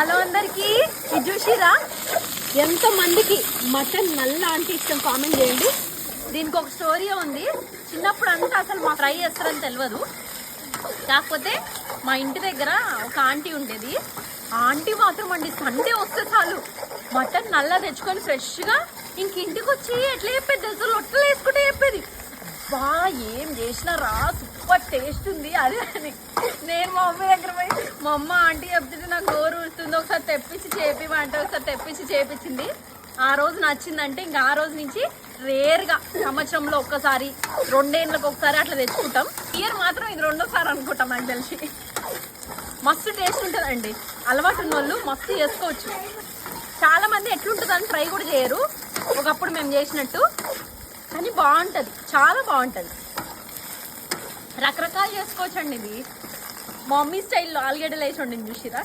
Hello అందరికి, ఇది చూసిరా ఎంత మందికి మటన్ నల్ల అంటే ఇష్టం కామెంట్ చేయండి. దీనికి ఒక స్టోరీ ఉంది. చిన్నప్పుడు అంతా అసలు మా ఫ్రై చేస్తారని తెలియదు. కాకపోతే మా ఇంటి దగ్గర ఒక ఆంటీ ఉండేది. ఆ ఆంటీ మాత్రం అండి సండే వస్తే చాలు మటన్ నల్ల తెచ్చుకొని ఫ్రెష్గా ఇంక ఇంటికి వచ్చి ఎట్లా చెప్పేది తెలుసు, లొట్టలు వేసుకుంటే చెప్పేది. బా ఏం చేసినారా, సూపర్ టేస్ట్ ఉంది అది అని. నేను మా మమ్మీ దగ్గర పోయి మా అమ్మ ఆంటీ చెప్తుంటే నాకు నోరు ఊరుతుంది, ఒకసారి తెప్పించి చేపిమంటే ఒకసారి తెప్పించి చేపించింది. ఆ రోజు నచ్చిందంటే ఇంకా ఆ రోజు నుంచి రేర్గా సంవత్సరంలో ఒక్కసారి 2 ఏళ్ళకి ఒకసారి అట్లా తెచ్చుకుంటాం. ఇయర్ మాత్రం ఇది 2వ సారి అనుకుంటాం నాకు తెలిసి. మస్తు టేస్ట్ ఉంటుందండి. అలవాటు ఉన్న వాళ్ళు మస్తు చేసుకోవచ్చు. చాలా మంది ఎట్లుంటుందని ఫ్రై కూడా చేయరు, ఒకప్పుడు మేము చేసినట్టు. కానీ బాగుంటుంది, చాలా బాగుంటుంది. రకరకాలు చేసుకోవచ్చండి. ఇది మా మమ్మీ స్టైల్లో ఆలుగడ్డలు వేసి వండింది చూసిరా.